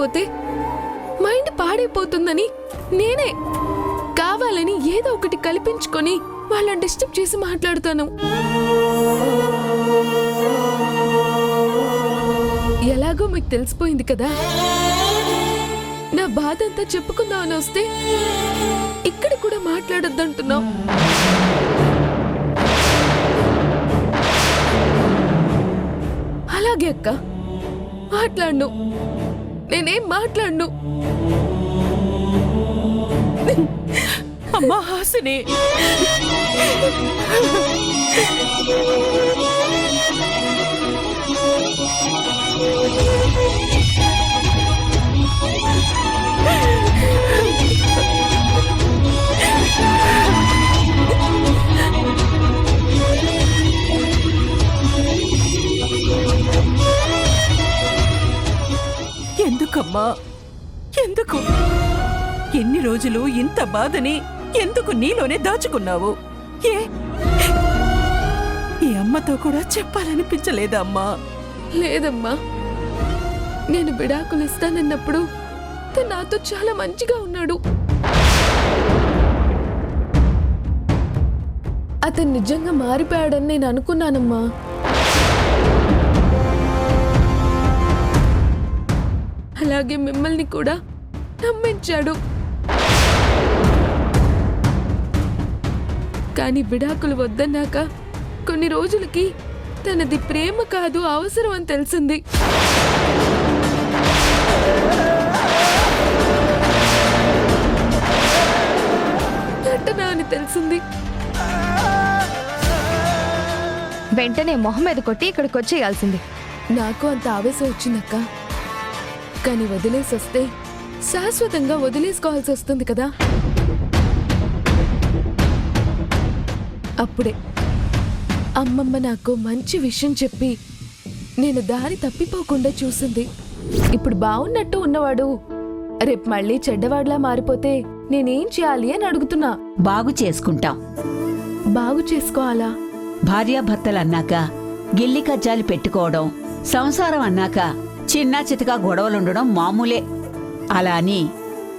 మాట్లాడకపోతే మైండ్ పాడైపోతుందని నేనే కావాలని ఏదో ఒకటి కల్పించుకొని వాళ్ళని డిస్టర్బ్ చేసి మాట్లాడుతాను. ఎలాగో మీకు తెలిసిపోయింది కదా, నా బాధ అంతా చెప్పుకుందామని వస్తే ఇక్కడ కూడా మాట్లాడొద్దంటున్నావు. అలాగే అక్క, మాట్లాడను, నేనేం మాట్లాడను. అమ్మా హాసిని, ఎందుకమ్మా, ఎందుకు ఎన్ని రోజులు ఇంత బాధని ఎందుకు నీలోనే దాచుకున్నావు? ఈ అమ్మతో కూడా చెప్పాలనిపించలేదా అమ్మా? లేదమ్మా, నేను విడాకులు ఇస్తానన్నప్పుడు తను నాతో చాలా మంచిగా ఉన్నాడు. అతను నిజంగా మారిపోయాడని నేను అనుకున్నానమ్మా. అలాగే మిమ్మల్ని కూడా నమ్మించాడు. కానీ విడాకులు వద్దన్నాక కొన్ని రోజులకి తనది ప్రేమ కాదు, అవసరం అని తెలిసింది. నటనా అని తెలిసింది. వెంటనే మొహం మీద కొట్టి ఇక్కడికి వచ్చేయాల్సింది. నాకు అంత ఆవేశం వచ్చిందక్క. కానీ వదిలేసి వస్తే శాశ్వతంగా వదిలేసుకోవాల్సి వస్తుంది కదా. అప్పుడే అమ్మమ్మ నాకు మంచి విషయం చెప్పి నేను దారి తప్పిపోకుండా చూసింది. ఇప్పుడు బాగున్నట్టు ఉన్నవాడు రేపు మళ్ళీ చెడ్డవాడిలా మారిపోతే నేనేం చేయాలి అని అడుగుతున్నా. బాగు చేసుకుంటాం. బాగు చేసుకోవాలా? భార్యాభర్తలన్నాక గిల్లి కజ్జాలు పెట్టుకోవడం, సంసారం అన్నాక చిన్నా చితకా గొడవలుండడం మామూలే. అలా అని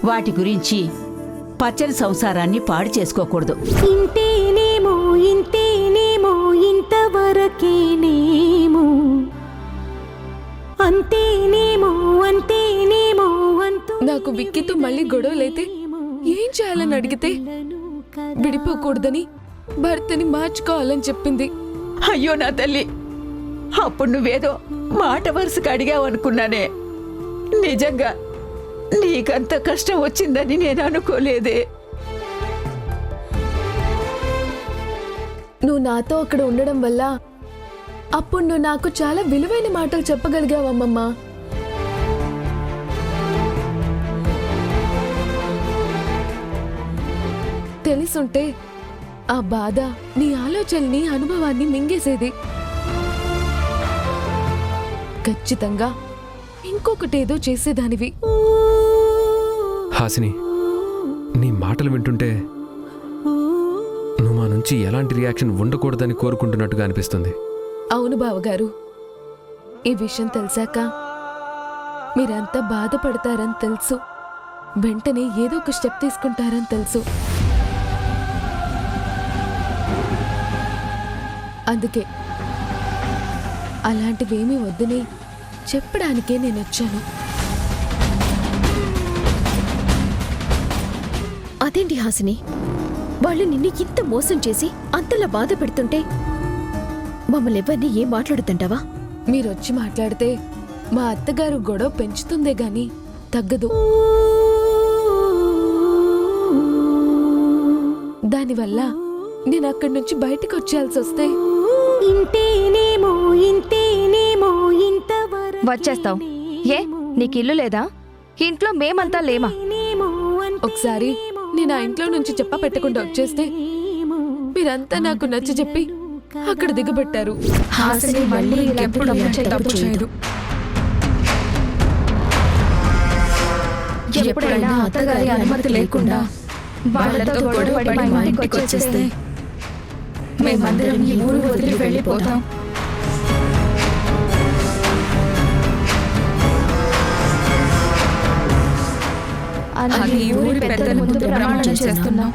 వాటి గురించి పచ్చని సంసారాన్ని పాడు చేసుకోకూడదు. ఇంతేనేమో ఇంతేనేమో ఇంతవరకేనేమో అంతేనేమో అంతేనేమో అంతు. నాకు విక్కీతో మళ్ళీ గొడవలైతే ఏం చేయాలని అడిగితే విడిపోకూడదని, భర్తని మార్చుకోవాలని చెప్పింది. అయ్యో నా తల్లి, అప్పుడు నువ్వేదో మాట వరుసగా అడిగావనుకున్నానే. నిజంగా నీకంత కష్టం వచ్చిందని నేను అనుకోలేదే. నువ్వు నాతో అక్కడ ఉండడం వల్ల అప్పుడు నువ్వు నాకు చాలా విలువైన మాటలు చెప్పగలిగావమ్మమ్మ. తెలుసుంటే ఆ బాధ నీ ఆలోచనని, అనుభవాన్ని మింగేసేది. ఖచ్చితంగా ఇంకొకటేదో చేసేదానివి. హాసిని, నీ మాటలు వింటుంటే నువ్వు మా నుంచి ఎలాంటి రియాక్షన్ ఉండకూడదని కోరుకుంటున్నట్టుగా అనిపిస్తుంది. అవును బావగారు, ఈ విషయం తెలిసాక మీరంతా బాధపడతారని తెలుసు. వెంటనే ఏదో ఒక స్టెప్ తీసుకుంటారని తెలుసు. అందుకే అలాంటివేమీ వద్దని చెప్పడానికే నేను వచ్చాను. అదేంటి హాసిని, వాళ్ళు నిన్ను ఇంత మోసం చేసి అంతలా బాధ పెడుతుంటే మమ్మల్ని ఎవరిని ఏం మాట్లాడుతుంటావా? మీరొచ్చి మాట్లాడితే మా అత్తగారు గొడవ పెంచుతుందే గాని తగ్గదు. దానివల్ల నేను అక్కడి నుంచి బయటకు వచ్చేయాల్సి వస్తే ఇంతేనేమో ఇంతేనేమో ఇంతవరకేనేమో. వచ్చేస్తావు ఏ? నీకు ఇల్లు లేదా? ఇంట్లో మేమంతా లేమా? ఒకసారి నేను ఆ ఇంట్లో నుంచి చెప్ప పెట్టకుండా వచ్చేస్తే మీరంతా నాకు నచ్చ చెప్పి అక్కడ దిగబెట్టారు. హాసిని మళ్ళీ ఇంకెప్పుడు తప్పు చేయదు. ఎప్పుడైనా అత్తగారి అనుమతి లేకుండా వాళ్ళతో గొడవపడి మా ఇంటికి వచ్చేస్తే మేమందరం ఈ ఊరు వదిలి వెళ్ళిపోతాం. అని ఊరి పెద్దల ముందు ప్రమాణం చేస్తున్నాం.